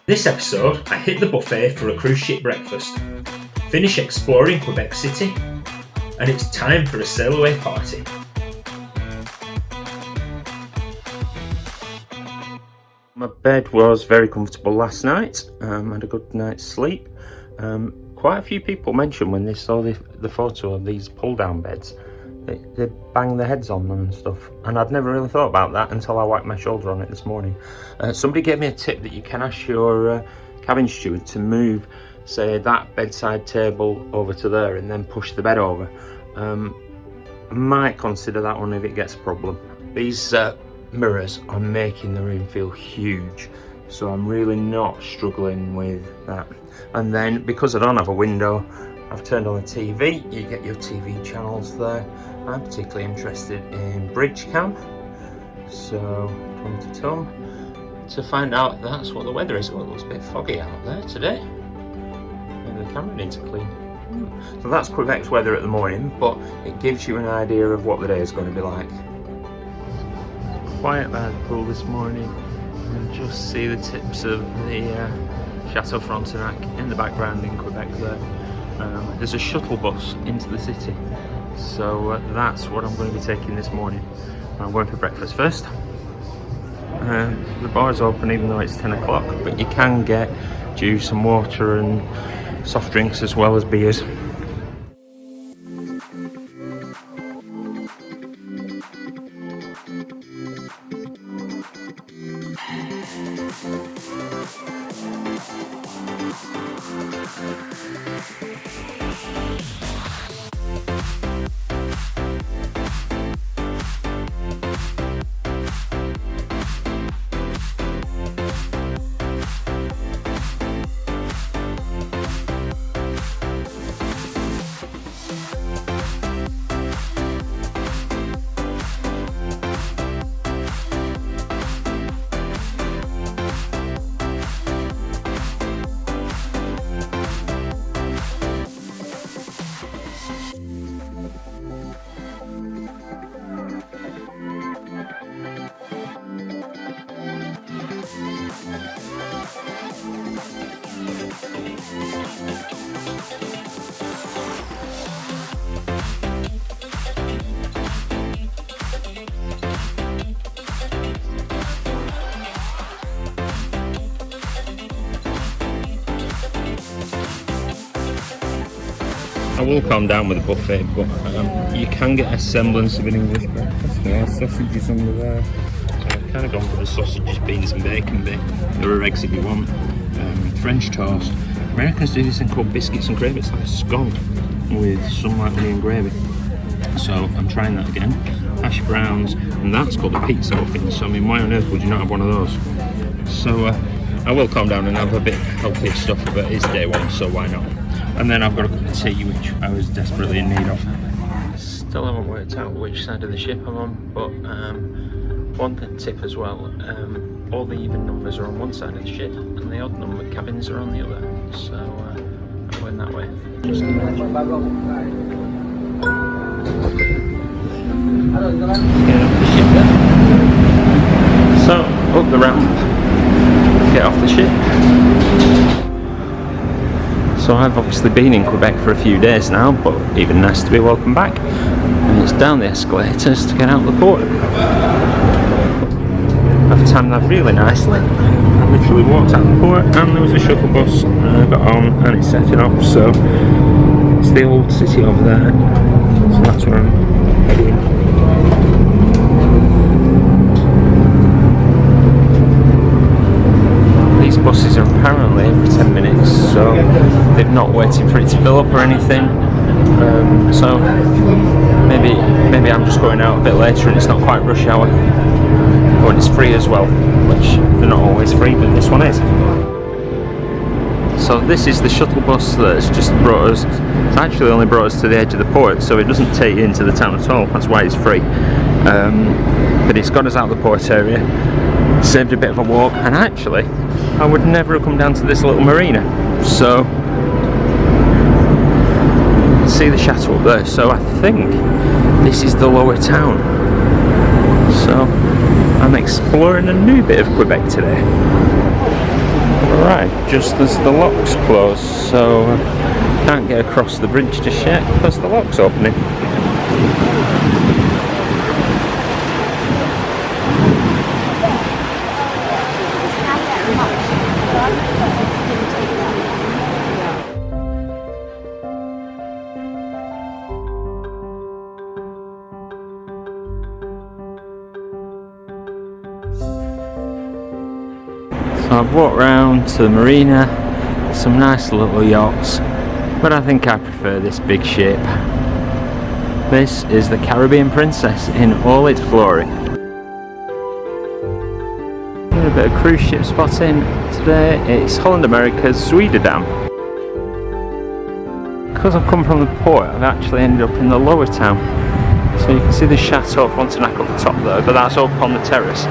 This episode, I hit the buffet for a cruise ship breakfast, finish exploring Quebec City, and it's time for a sail-away party. My bed was very comfortable last night, had a good night's sleep. Quite a few people mentioned when they saw the photo of these pull-down beds, they bang their heads on them and stuff, and I'd never really thought about that until I whacked my shoulder on it this morning. Somebody gave me a tip that you can ask your cabin steward to move, say, that bedside table over to there and then push the bed over. I might consider that one if it gets a problem. These mirrors are making the room feel huge, so I'm really not struggling with that. And then because I don't have a window, I've turned on the TV. You get your TV channels there. I'm particularly interested in Bridge Cam, so 20 to find out that's what the weather is. Oh, it looks a bit foggy out there today. Maybe the camera needs a clean. So that's Quebec's weather at the morning, but it gives you an idea of what the day is going to be like. Quiet by the pool this morning, and just see the tips of the Chateau Frontenac in the background in Quebec there. There's a shuttle bus into the city, so that's what I'm going to be taking this morning. I'm going for breakfast first. The bar's open even though it's 10 o'clock, but you can get juice and water and soft drinks as well as beers. I will calm down with the buffet, but you can get a semblance of an English breakfast. There are sausages under there. So I've kind of gone for the sausages, beans and bacon bit. There are eggs if you want. French toast. Americans do this thing called biscuits and gravy. It's like a scone with some like onion gravy. So I'm trying that again. Hash browns, and that's called a Pixabay. So I mean, why on earth would you not have one of those? So I will calm down and have a bit healthier stuff, but it's day one, so why not? And then I've got a cup of tea, which I was desperately in need of. Still haven't worked out which side of the ship I'm on, but one tip as well, all the even numbers are on one side of the ship and the odd number cabins are on the other, so I'm going that way. Just get off the ship then. So, up the ramp, get off the ship. So I've obviously been in Quebec for a few days now, but even nice to be welcome back. And it's down the escalators to get out the port. I've timed that really nicely. I literally walked out the port and there was a shuttle bus and I got on and it's setting off. So it's the old city over there. So that's where I'm heading. These buses are apparently every 10 minutes, so they're not waiting for it to fill up or anything. So maybe I'm just going out a bit later and it's not quite rush hour. Oh, and it's free as well, which they're not always free, but this one is. So this is the shuttle bus that's just brought us. It's actually only brought us to the edge of the port, so it doesn't take you into the town at all. That's why it's free. But it's got us out of the port area. Saved a bit of a walk, and actually I would never have come down to this little marina. So see the chateau up there, so I think this is the lower town. So I'm exploring a new bit of Quebec today. Right. just as the locks close, so can't get across the bridge just yet because the lock's opening. So I've walked round to the marina, some nice little yachts, but I think I prefer this big ship. This is the Caribbean Princess in all its glory. A bit of cruise ship spotting today. It's Holland America's Notre-Dame. Because I've come from the port, I've actually ended up in the lower town. So you can see the Chateau Frontenac up the top there, but that's up on the terrace.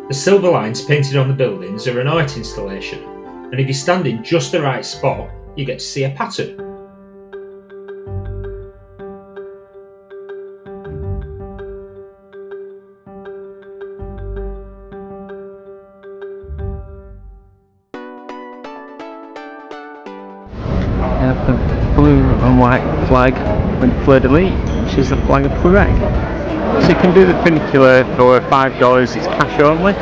The silver lines painted on the buildings are an art installation, and if you stand in just the right spot, you get to see a pattern. The blue and white flag with fleur-de-lis, which is the flag of Quebec. So you can do the funicular for $5, it's cash only.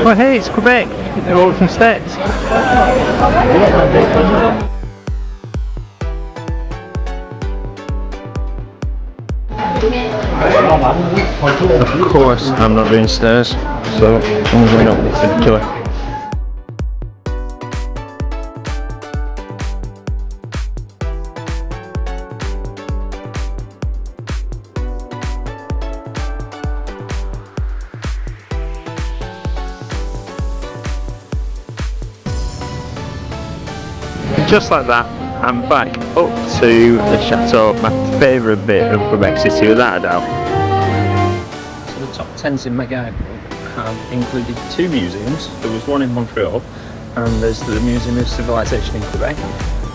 Oh hey, it's Quebec, they're all from States. Of course I'm not doing stairs, so I'm going up the funicular. Just like that, I'm back up to the Chateau, my favourite bit of Quebec City without a doubt. So the top 10s in my guidebook have included 2 museums. There was one in Montreal and there's the Museum of Civilization in Quebec,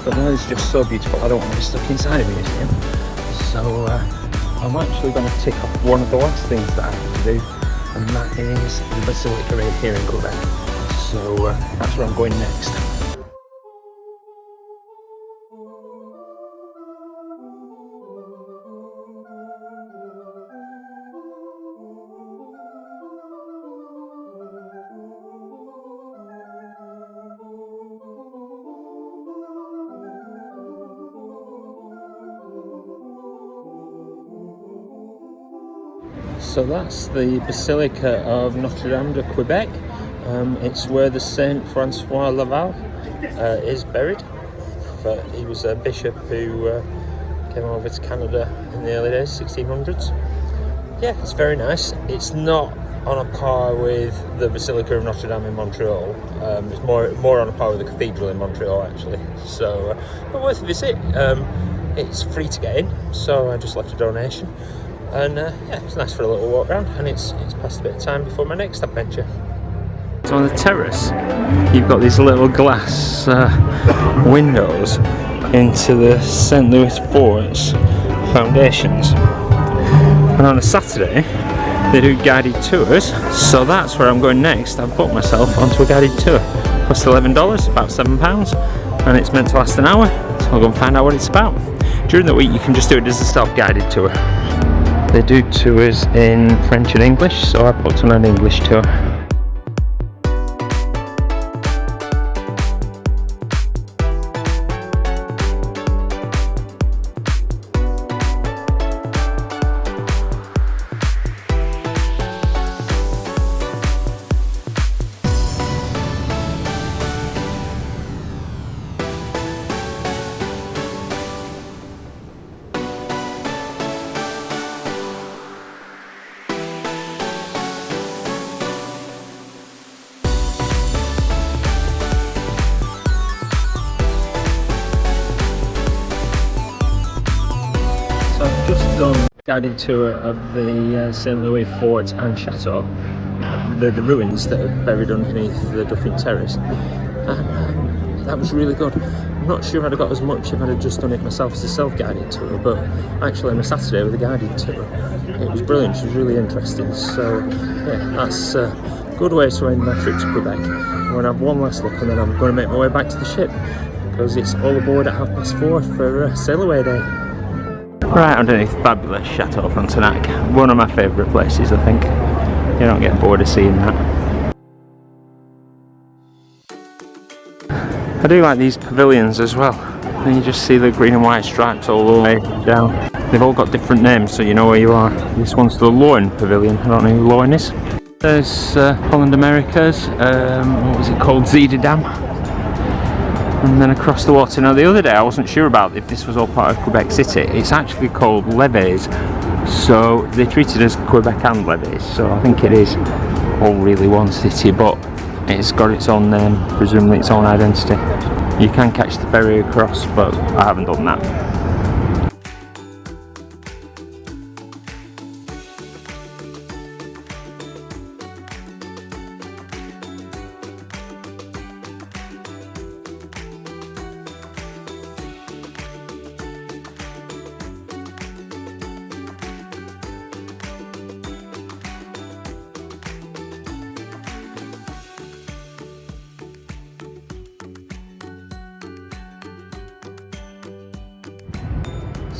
but that is just so beautiful I don't want to be stuck inside a museum. So I'm actually going to tick off one of the last things that I have to do, and that is the Basilica right here in Quebec. So that's where I'm going next. So that's the Basilica of Notre-Dame de Quebec. It's where the Saint Francois Laval is buried. He was a bishop who came over to Canada in the early days, 1600s. Yeah, it's very nice. It's not on a par with the Basilica of Notre-Dame in Montreal. It's more on a par with the cathedral in Montreal actually. So, but worth a visit. It's free to get in, so I just left a donation. And yeah, it's nice for a little walk around, and it's past a bit of time before my next adventure. So on the terrace, you've got these little glass windows into the St. Louis Fort's foundations. And on a Saturday, they do guided tours, so that's where I'm going next. I've booked myself onto a guided tour. It costs $11, about £7, and it's meant to last an hour, so I'll go and find out what it's about. During the week, you can just do it as a self-guided tour. They do tours in French and English, so I booked on an English tour. Guided tour of the St. Louis Fort and Chateau, the ruins that are buried underneath the Duffin Terrace, and that was really good. I'm not sure I'd have got as much if I'd have just done it myself as a self-guided tour, but actually on a Saturday with a guided tour, it was brilliant. It was really interesting. So yeah, good way to end my trip to Quebec. I'm going to have one last look and then I'm going to make my way back to the ship because it's all aboard at 4:30 for Sailaway Day. Right underneath fabulous Chateau Frontenac, one of my favourite places I think. You don't get bored of seeing that. I do like these pavilions as well. And you just see the green and white stripes all the way down. They've all got different names so you know where you are. This one's the Loen Pavilion, I don't know who Loen is. There's Holland Americas, what was it called, Notre-Dame. And then across the water. Now the other day I wasn't sure about if this was all part of Quebec City. It's actually called Levees. So they treat it as Quebec and Levees. So I think it is all really one city, but it's got its own name, presumably its own identity. You can catch the ferry across, but I haven't done that.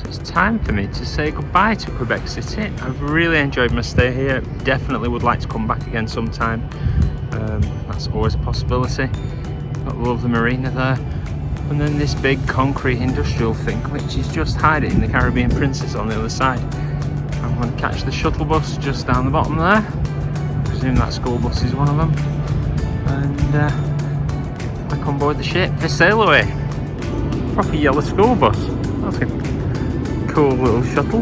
It's time for me to say goodbye to Quebec City. I've really enjoyed my stay here. Definitely would like to come back again sometime. That's always a possibility. Got the lovely marina there. And then this big concrete industrial thing, which is just hiding the Caribbean Princess on the other side. I'm going to catch the shuttle bus just down the bottom there. I presume that school bus is one of them. And back on board the ship for Sailaway. Proper yellow school bus. That's good. Cool little shuttle.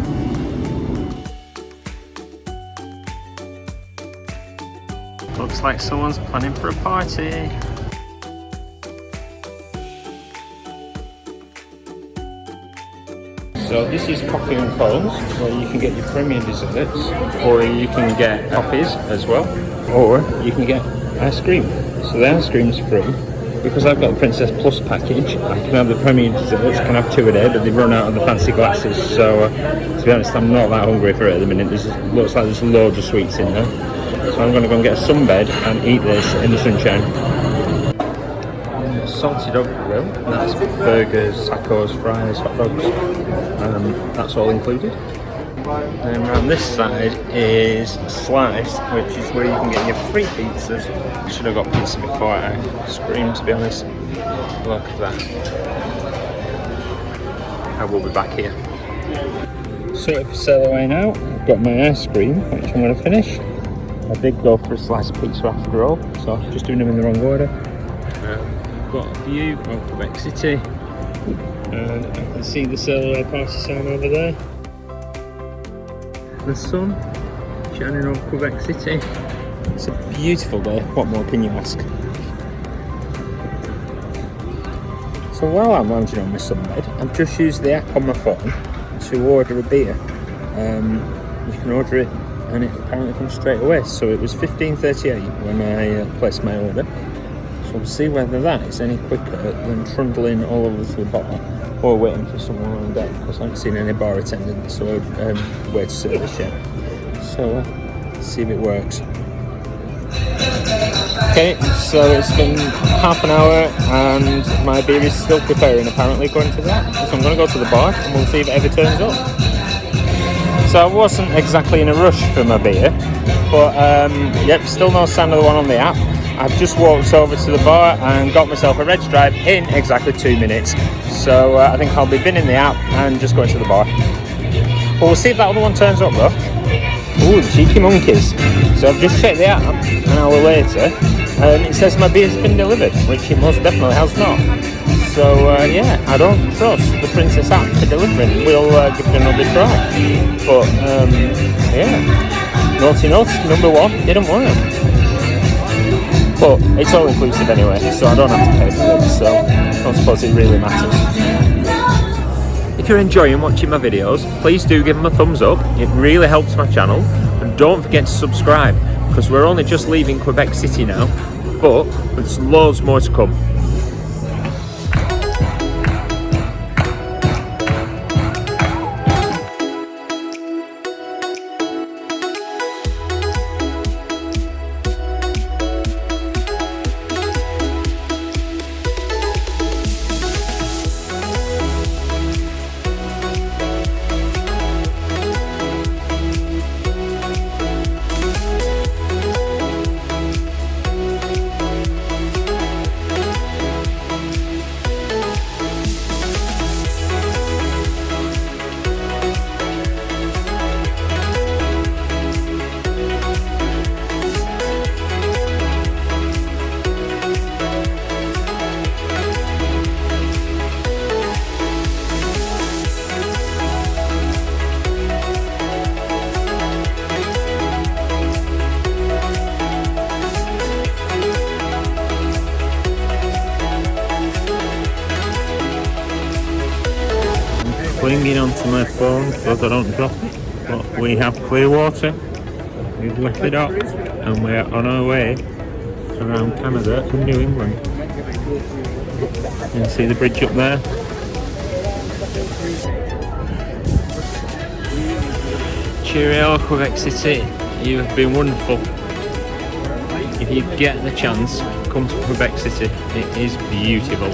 Looks like someone's planning for a party. So this is Coffee and Cones, where you can get your premium desserts, or you can get coffees as well, or you can get ice cream. So the ice cream's free. Because I've got the Princess Plus package, I can have the premium desserts, can have 2 a day, but they've run out of the fancy glasses, so to be honest I'm not that hungry for it at the minute. Looks like there's loads of sweets in there. So I'm going to go and get a sunbed and eat this in the sunshine. Salted dog grill, that's burgers, tacos, fries, hot dogs, that's all included. And around this side is Slice, which is where you can get your free pizzas. I should have got pizza before I screamed, to be honest. Look at that. I will be back here. Sorted for Sailaway now. I've got my ice cream, which I'm going to finish. I did go for a slice of pizza after all, so I'm just doing them in the wrong order. I've got a view of Quebec City, and I can see the Sailaway party sign over there. The sun shining over Quebec City. It's a beautiful day, what more can you ask? So while I'm lounging on my sunbed, I've just used the app on my phone to order a beer. You can order it and it apparently comes straight away. So it was $15.38 when I placed my order. So we'll see whether that is any quicker than trundling all over to the bar or waiting for someone on deck, because I haven't seen any bar attendants or way to service yet. So let's see if it works. Okay, so it's been half an hour and my beer is still preparing apparently according to that. So I'm going to go to the bar and we'll see if it ever turns up. So I wasn't exactly in a rush for my beer, but yep, still no sign of the one on the app. I've just walked over to the bar and got myself a red stripe in exactly 2 minutes. So I think I'll be binning the app and just going to the bar. But we'll see if that other one turns up though. Ooh, cheeky monkeys. So I've just checked the app an hour later and it says my beer's been delivered, which it most definitely has not. So yeah, I don't trust the Princess app for delivering. We'll give it another try. But yeah, naughty notes, number 1 didn't work. But it's all inclusive anyway, so I don't have to pay for it, so I don't suppose it really matters. If you're enjoying watching my videos, please do give them a thumbs up, it really helps my channel, and don't forget to subscribe, because we're only just leaving Quebec City now, but there's loads more to come. clinging onto my phone so that I don't drop it. But we have clear water. We've lifted up and we're on our way around Canada and New England. You can see the bridge up there. Cheerio, Quebec City. You have been wonderful. If you get the chance, come to Quebec City. It is beautiful.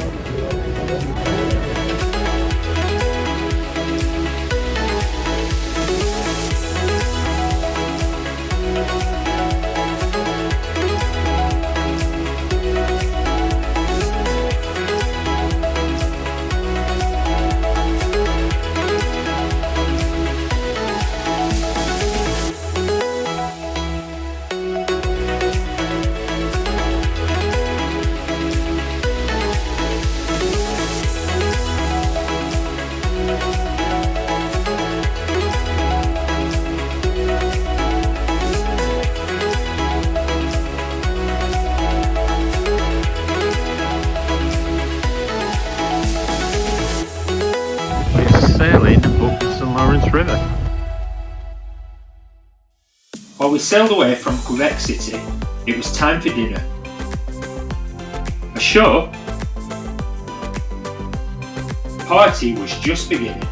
Sailing up the St. Lawrence River. While we sailed away from Quebec City, it was time for dinner. Ashore, the party was just beginning.